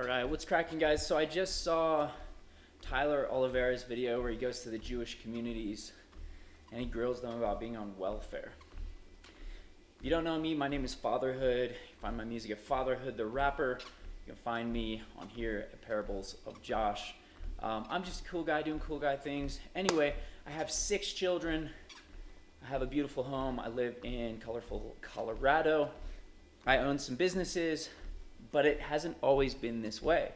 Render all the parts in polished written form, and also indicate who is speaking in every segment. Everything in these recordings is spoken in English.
Speaker 1: All right, what's cracking, guys? So I just saw Tyler Oliveira's video where he goes to the Jewish communities and he grills them about being on welfare. If you don't know me, my name is Fatherhood. You can find my music at Fatherhood the Rapper. You can find me on here at Parables of Josh. I'm just a cool guy doing cool guy things. Anyway, I have 6 children. I have a beautiful home. I live in colorful Colorado. I own some businesses, but it hasn't always been this way.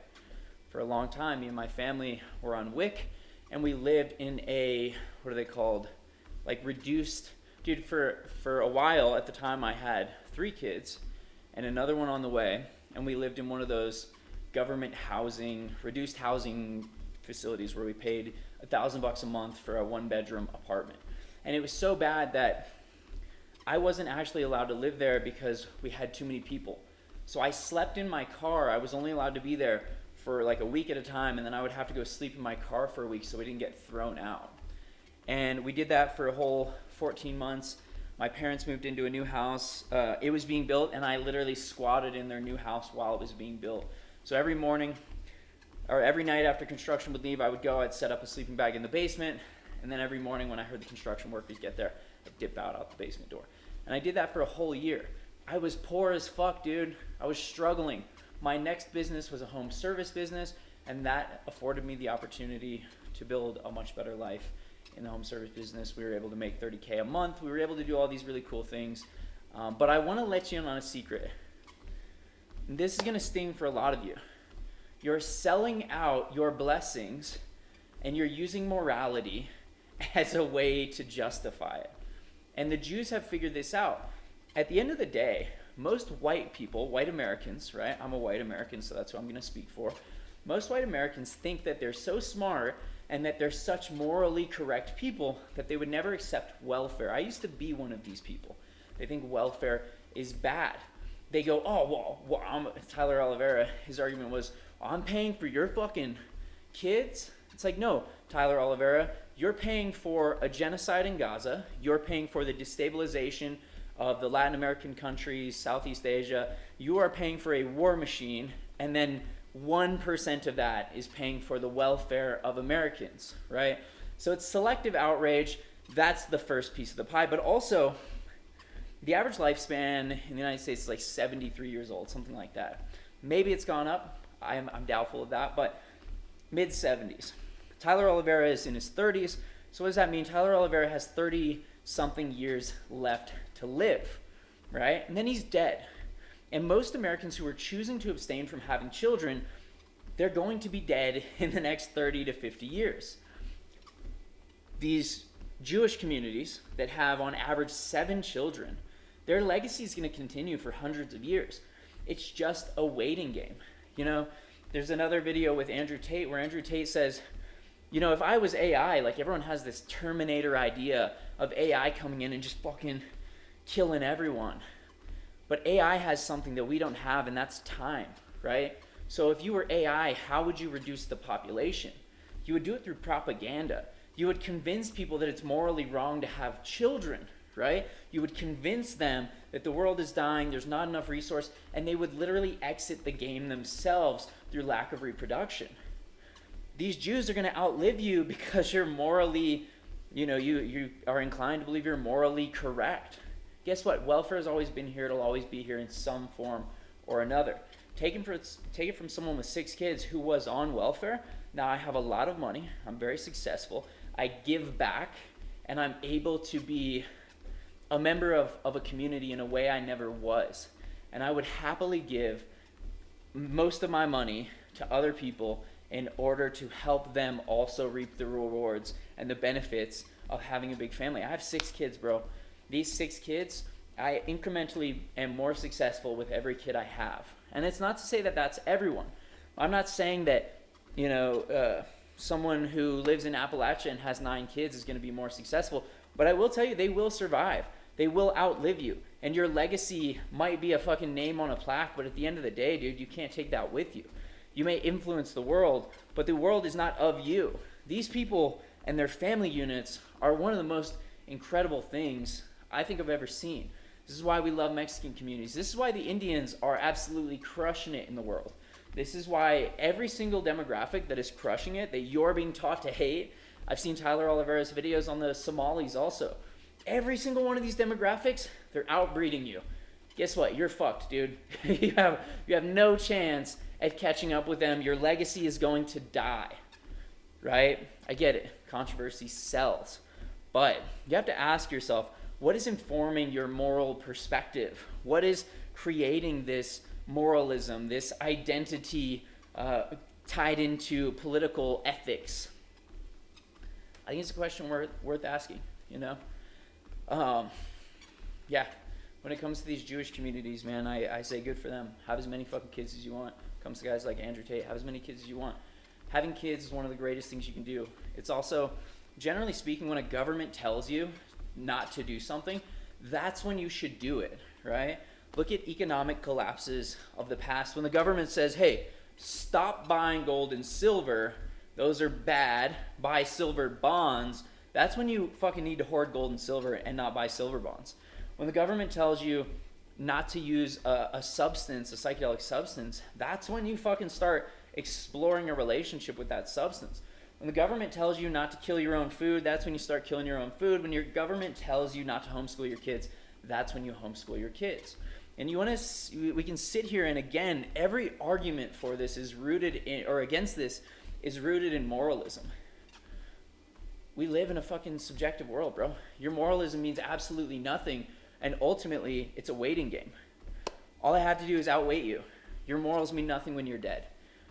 Speaker 1: For a long time, me and my family were on WIC, and we lived in a, what are they called? Like reduced, dude, for a while at the time I had 3 kids and another one on the way, and we lived in one of those government housing, reduced housing facilities where we paid $1,000 a month for a 1-bedroom apartment. And it was so bad that I wasn't actually allowed to live there because we had too many people. So I slept in my car. I was only allowed to be there for like a week at a time, and then I would have to go sleep in my car for a week so we didn't get thrown out. And we did that for a whole 14 months. My parents moved into a new house. It was being built, and I literally squatted in their new house while it was being built. So every morning, or every night after construction would leave, I would go, I'd set up a sleeping bag in the basement, and then every morning when I heard the construction workers get there, I'd dip out the basement door. And I did that for a whole year. I was poor as fuck, dude. I was struggling. My next business was a home service business, and that afforded me the opportunity to build a much better life in the home service business. We were able to make $30K a month. We were able to do all these really cool things. But I want to let you in on a secret. And this is going to sting for a lot of you. You're selling out your blessings, and you're using morality as a way to justify it. And the Jews have figured this out. At the end of the day, most white people, white Americans, right? I'm a white American, so that's what I'm going to speak for. Most white Americans think that they're so smart and that they're such morally correct people that they would never accept welfare. I used to be one of these people. They think welfare is bad. They go, oh, well Tyler Oliveira, his argument was, I'm paying for your fucking kids? It's like, no, Tyler Oliveira, you're paying for a genocide in Gaza. You're paying for the destabilization of the Latin American countries, Southeast Asia. You are paying for a war machine, and then 1% of that is paying for the welfare of Americans, right? So it's selective outrage. That's the first piece of the pie. But also, the average lifespan in the United States is like 73 years old, something like that. Maybe it's gone up. I'm doubtful of that, but mid-70s. Tyler Oliveira is in his 30s. So what does that mean? Tyler Oliveira has 30-something years left to live, right? And then he's dead. And most Americans who are choosing to abstain from having children, they're going to be dead in the next 30 to 50 years. These Jewish communities that have on average 7 children, their legacy is going to continue for hundreds of years. It's just a waiting game. You know, there's another video with Andrew Tate where Andrew Tate says, you know, if I was AI, like everyone has this Terminator idea of AI coming in and just fucking killing everyone. But AI has something that we don't have, and that's time, right? So if you were AI, how would you reduce the population? You would do it through propaganda. You would convince people that it's morally wrong to have children, right? You would convince them that the world is dying, there's not enough resource, and they would literally exit the game themselves through lack of reproduction. These Jews are going to outlive you because you're morally, you are inclined to believe you're morally correct. Guess what? Welfare has always been here. It'll always be here in some form or another. Take it from someone with 6 kids who was on welfare. Now I have a lot of money. I'm very successful. I give back, and I'm able to be a member of a community in a way I never was. And I would happily give most of my money to other people in order to help them also reap the rewards and the benefits of having a big family. I have 6 kids, bro. These 6 kids, I incrementally am more successful with every kid I have. And it's not to say that that's everyone. I'm not saying that, someone who lives in Appalachia and has 9 kids is going to be more successful. But I will tell you, they will survive. They will outlive you. And your legacy might be a fucking name on a plaque, but at the end of the day, dude, you can't take that with you. You may influence the world, but the world is not of you. These people and their family units are one of the most incredible things I think I've ever seen. This is why we love Mexican communities. This is why the Indians are absolutely crushing it in the world. This is why every single demographic that is crushing it, that you're being taught to hate, I've seen Tyler Oliveira's videos on the Somalis also. Every single one of these demographics, they're outbreeding you. Guess what? You're fucked, dude. you have no chance at catching up with them. Your legacy is going to die, right? I get it. Controversy sells. But you have to ask yourself, what is informing your moral perspective? What is creating this moralism, this identity tied into political ethics? I think it's a question worth asking, you know? Yeah, when it comes to these Jewish communities, man, I say good for them. Have as many fucking kids as you want. Comes to guys like Andrew Tate, have as many kids as you want. Having kids is one of the greatest things you can do. It's also, generally speaking, when a government tells you not to do something, that's when you should do it, right? Look at economic collapses of the past. When the government says, hey, stop buying gold and silver, those are bad, buy silver bonds, that's when you fucking need to hoard gold and silver and not buy silver bonds. When the government tells you not to use a substance, a psychedelic substance, that's when you fucking start exploring a relationship with that substance. When the government tells you not to kill your own food, that's when you start killing your own food. When your government tells you not to homeschool your kids, that's when you homeschool your kids. And we can sit here, and again, every argument for this is rooted in, or against this, is rooted in moralism. We live in a fucking subjective world, bro. Your moralism means absolutely nothing, and ultimately, it's a waiting game. All I have to do is outweight you. Your morals mean nothing when you're dead.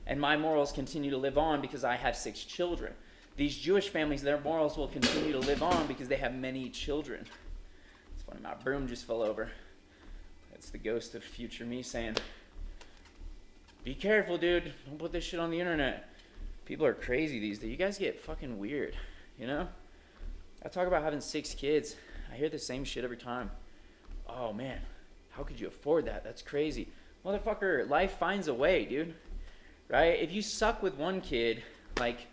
Speaker 1: And my morals continue to live on because I have 6 children. These Jewish families, their morals will continue to live on because they have many children. It's funny, my broom just fell over. That's the ghost of future me saying, be careful, dude. Don't put this shit on the internet. People are crazy these days. You guys get fucking weird, you know? I talk about having 6 kids. I hear the same shit every time. Oh, man, how could you afford that? That's crazy. Motherfucker, life finds a way, dude. Right? If you suck with one kid, like,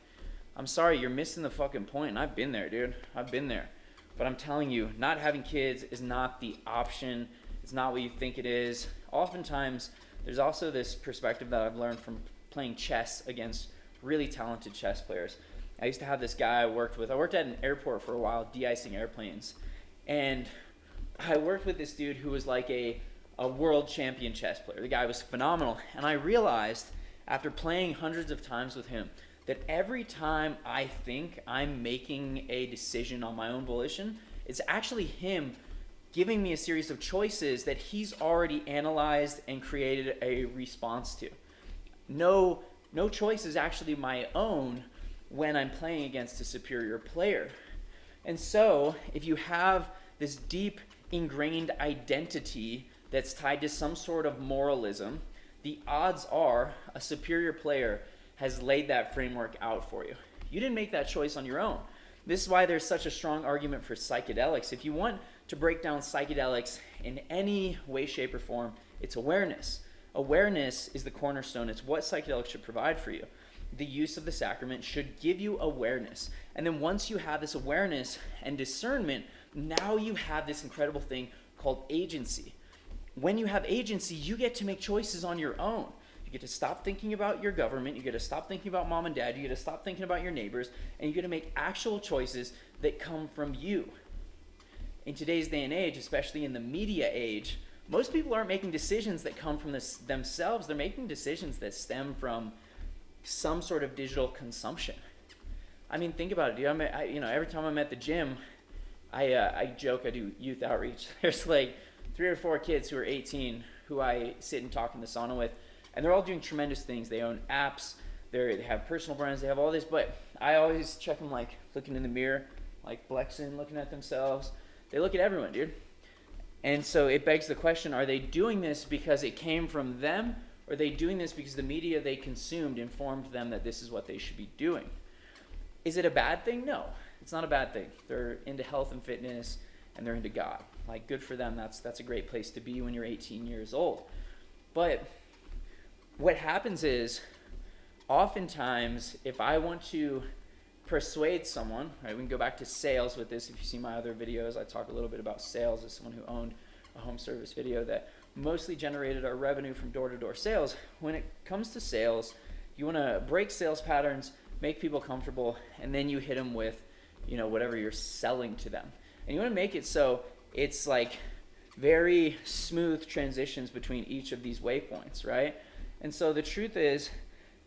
Speaker 1: I'm sorry, you're missing the fucking point. And I've been there, dude. I've been there. But I'm telling you, not having kids is not the option. It's not what you think it is. Oftentimes, there's also this perspective that I've learned from playing chess against really talented chess players. I used to have this guy I worked with. I worked at an airport for a while, de-icing airplanes. And I worked with this dude who was like a world champion chess player. The guy was phenomenal. And I realized, after playing hundreds of times with him, that every time I think I'm making a decision on my own volition, it's actually him giving me a series of choices that he's already analyzed and created a response to. No choice is actually my own when I'm playing against a superior player. And so, if you have this deep ingrained identity that's tied to some sort of moralism, the odds are a superior player has laid that framework out for you. You didn't make that choice on your own. This is why there's such a strong argument for psychedelics. If you want to break down psychedelics in any way, shape, or form, it's awareness. Awareness is the cornerstone. It's what psychedelics should provide for you. The use of the sacrament should give you awareness. And then once you have this awareness and discernment, now you have this incredible thing called agency. When you have agency, you get to make choices on your own. You get to stop thinking about your government. You get to stop thinking about mom and dad. You get to stop thinking about your neighbors. And you get to make actual choices that come from you. In today's day and age, especially in the media age, most people aren't making decisions that come from themselves. They're making decisions that stem from some sort of digital consumption. I mean, think about it, dude. Every time I'm at the gym, I joke, I do youth outreach. There's like 3 or 4 kids who are 18 who I sit and talk in the sauna with, and they're all doing tremendous things. They own apps, they have personal brands, they have all this, but I always check them, like looking in the mirror, like flexing, looking at themselves. They look at everyone, dude. And so it begs the question, are they doing this because it came from them, or are they doing this because the media they consumed informed them that this is what they should be doing? Is it a bad thing? No, it's not a bad thing. They're into health and fitness, and they're into God. Like, good for them. That's a great place to be when you're 18 years old. But what happens is, oftentimes, if I want to persuade someone, right, we can go back to sales with this. If you see my other videos, I talk a little bit about sales as someone who owned a home service video that mostly generated our revenue from door-to-door sales. When it comes to sales, you want to break sales patterns, make people comfortable, and then you hit them with, whatever you're selling to them. And you want to make it so it's like very smooth transitions between each of these waypoints, right? And so the truth is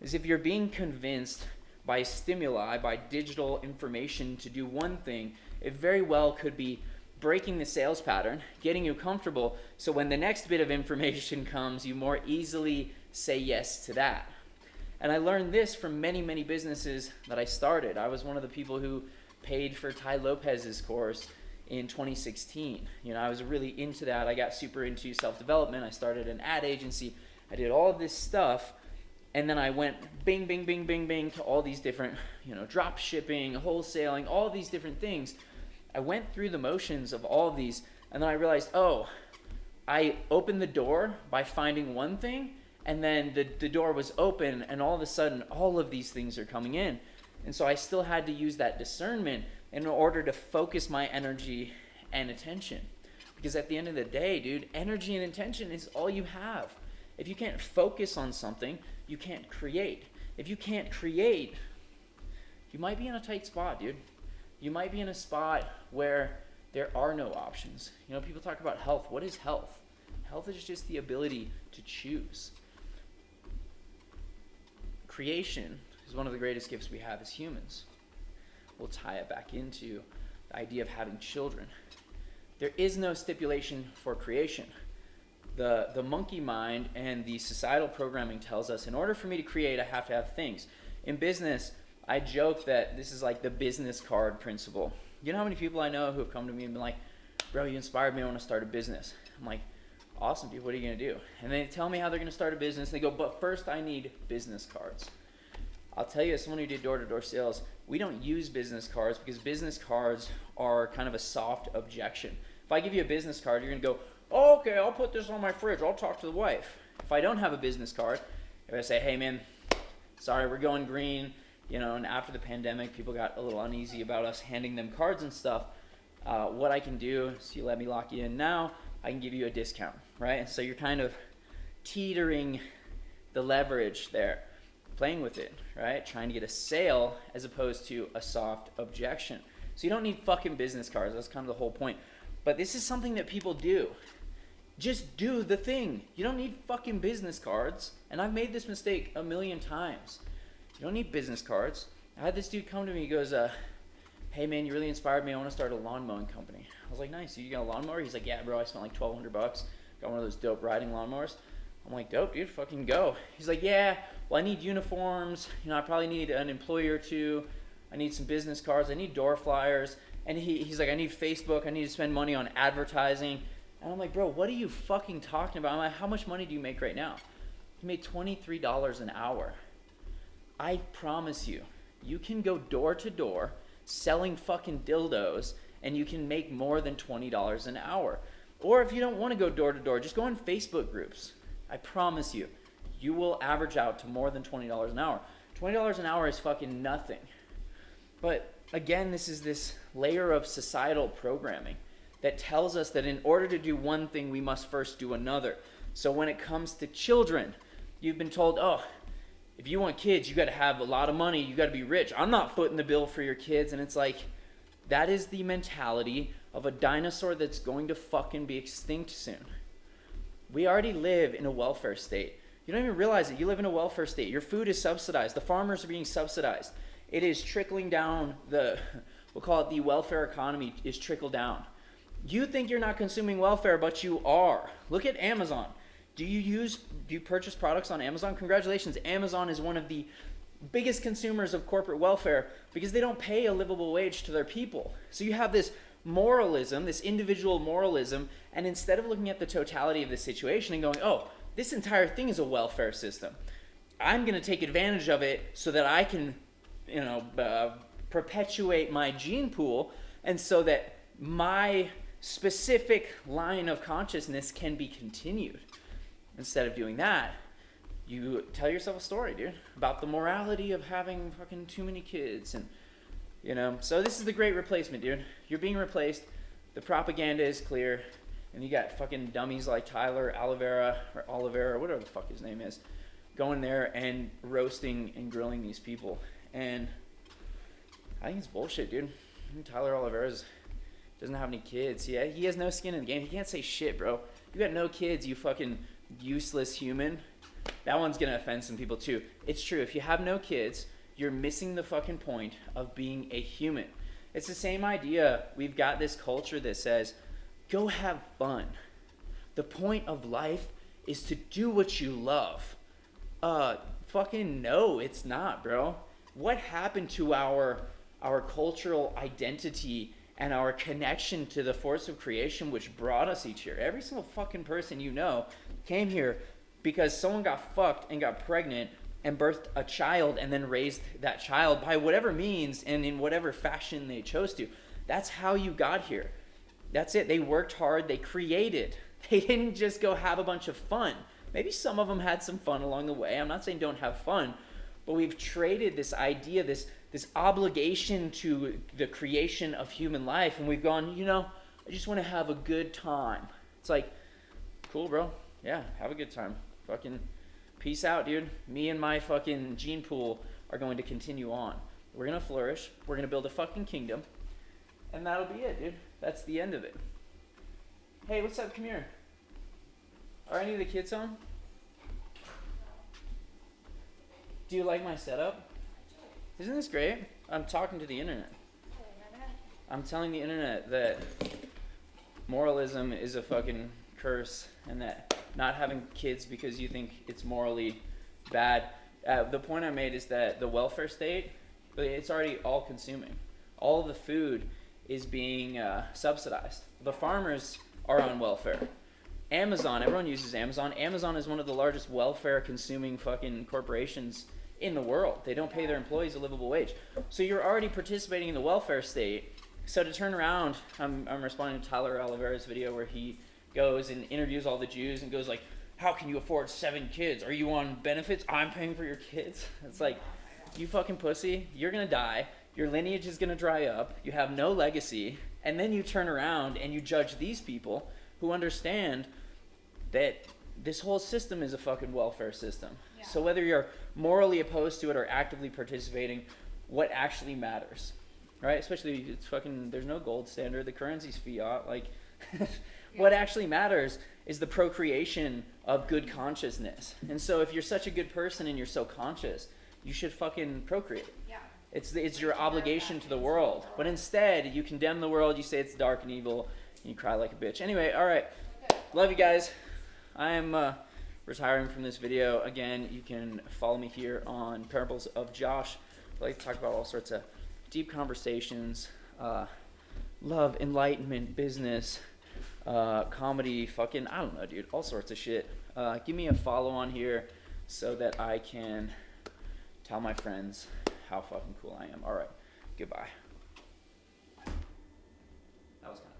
Speaker 1: if you're being convinced by stimuli, by digital information to do one thing, it very well could be breaking the sales pattern, getting you comfortable, so when the next bit of information comes, you more easily say yes to that. And I learned this from many, many businesses that I started. I was one of the people who paid for Tai Lopez's course in 2016. I was really into that. I got super into self-development. I started an ad agency. I did all of this stuff. And then I went bing, bing, bing, bing, bing to all these different, drop shipping, wholesaling, all these different things. I went through the motions of all of these, and then I realized, I opened the door by finding one thing, and then the door was open, and all of a sudden, all of these things are coming in. And so I still had to use that discernment in order to focus my energy and attention. Because at the end of the day, dude, energy and attention is all you have. If you can't focus on something, you can't create. If you can't create, you might be in a tight spot, dude. You might be in a spot where there are no options. People talk about health. What is health? Health is just the ability to choose. Creation is one of the greatest gifts we have as humans. We'll tie it back into the idea of having children. There is no stipulation for creation. The monkey mind and the societal programming tells us in order for me to create, I have to have things. In business, I joke that this is like the business card principle. You know how many people I know who have come to me and been like, bro, you inspired me, I want to start a business. I'm like, awesome, dude, what are you going to do? And they tell me how they're going to start a business. And they go, but first I need business cards. I'll tell you, as someone who did door-to-door sales, we don't use business cards because business cards are kind of a soft objection. If I give you a business card, you're going to go, oh, okay, I'll put this on my fridge. I'll talk to the wife. If I don't have a business card, if I say, hey, man, sorry, we're going green, and after the pandemic, people got a little uneasy about us handing them cards and stuff. What I can do is you let me lock you in now, I can give you a discount, right? And so you're kind of teetering the leverage there, playing with it, right? Trying to get a sale as opposed to a soft objection. So you don't need fucking business cards. That's kind of the whole point. But this is something that people do. Just do the thing. You don't need fucking business cards. And I've made this mistake a million times. You don't need business cards. I had this dude come to me. He goes, hey man, you really inspired me. I want to start a lawn mowing company. I was like, nice. You got a lawnmower? He's like, yeah, bro. I spent like $1,200. Got one of those dope riding lawnmowers. I'm like, dope, dude. Fucking go. He's like, yeah, well, I need uniforms. I probably need an employee or two. I need some business cards. I need door flyers. And he's like, I need Facebook. I need to spend money on advertising. And I'm like, bro, what are you fucking talking about? I'm like, how much money do you make right now? He made $23 an hour. I promise you, you can go door to door selling fucking dildos and you can make more than $20 an hour. Or if you don't want to go door to door, just go on Facebook groups. I promise you, you will average out to more than $20 an hour. $20 an hour is fucking nothing. But again, this is this layer of societal programming that tells us that in order to do one thing, we must first do another. So when it comes to children, you've been told, if you want kids, you got to have a lot of money, you got to be rich. I'm not footing the bill for your kids. And it's like, that is the mentality of a dinosaur that's going to fucking be extinct soon. We already live in a welfare state. You don't even realize it. You live in a welfare state. Your food is subsidized. The farmers are being subsidized. It is trickling down we'll call it the welfare economy is trickled down. You think you're not consuming welfare, but you are. Look at Amazon. Do you purchase products on Amazon? Congratulations. Amazon is one of the biggest consumers of corporate welfare because they don't pay a livable wage to their people. So you have this moralism, this individual moralism, and instead of looking at the totality of the situation and going, this entire thing is a welfare system. I'm going to take advantage of it so that I can, perpetuate my gene pool and so that my specific line of consciousness can be continued. Instead of doing that, you tell yourself a story, dude, about the morality of having fucking too many kids. And, so this is the great replacement, dude. You're being replaced. The propaganda is clear. And you got fucking dummies like Tyler Oliveira, whatever the fuck his name is, going there and roasting and grilling these people. And I think it's bullshit, dude. I think Tyler Oliveira doesn't have any kids. Yeah, he has no skin in the game. He can't say shit, bro. You got no kids, you fucking useless human. That one's gonna offend some people too. It's true. If you have no kids, you're missing the fucking point of being a human. It's the same idea. We've got this culture that says, go have fun. The point of life is to do what you love. Fucking no, it's not, bro. What happened to our cultural identity and our connection to the force of creation which brought us each here? Every single fucking person you know came here because someone got fucked and got pregnant and birthed a child and then raised that child by whatever means and in whatever fashion they chose to. That's how you got here. That's it. They worked hard. They created. They didn't just go have a bunch of fun. Maybe some of them had some fun along the way. I'm not saying don't have fun, but we've traded this idea, this obligation to the creation of human life, and we've gone, I just want to have a good time. It's like, cool, bro. Yeah, have a good time. Fucking peace out, dude. Me and my fucking gene pool are going to continue on. We're going to flourish. We're going to build a fucking kingdom. And that'll be it, dude. That's the end of it. Hey, what's up? Come here. Are any of the kids home? Do you like my setup? Isn't this great? I'm talking to the internet. I'm telling the internet that moralism is a fucking curse and that not having kids because you think it's morally bad. The point I made is that the welfare state, it's already all-consuming. All of the food is being subsidized. The farmers are on welfare. Amazon, everyone uses Amazon. Amazon is one of the largest welfare-consuming fucking corporations in the world. They don't pay their employees a livable wage. So you're already participating in the welfare state. So to turn around, I'm responding to Tyler Oliveira's video where he goes and interviews all the Jews and goes like, how can you afford 7 kids? Are you on benefits? I'm paying for your kids. It's like, you fucking pussy. You're going to die. Your lineage is going to dry up. You have no legacy. And then you turn around and you judge these people who understand that this whole system is a fucking welfare system. Yeah. So whether you're morally opposed to it or actively participating, what actually matters, right? Especially it's fucking, there's no gold standard. The currency's fiat. Like, what actually matters is the procreation of good consciousness. And so if you're such a good person and you're so conscious, you should fucking procreate. Yeah. It's your obligation to the world. But instead, you condemn the world, you say it's dark and evil, and you cry like a bitch. Anyway, all right. Love you guys. I am retiring from this video. Again, you can follow me here on Parables of Josh. I like to talk about all sorts of deep conversations, love, enlightenment, business, comedy, fucking, I don't know, dude, all sorts of shit. Give me a follow on here so that I can tell my friends how fucking cool I am. All right, goodbye. That was kind of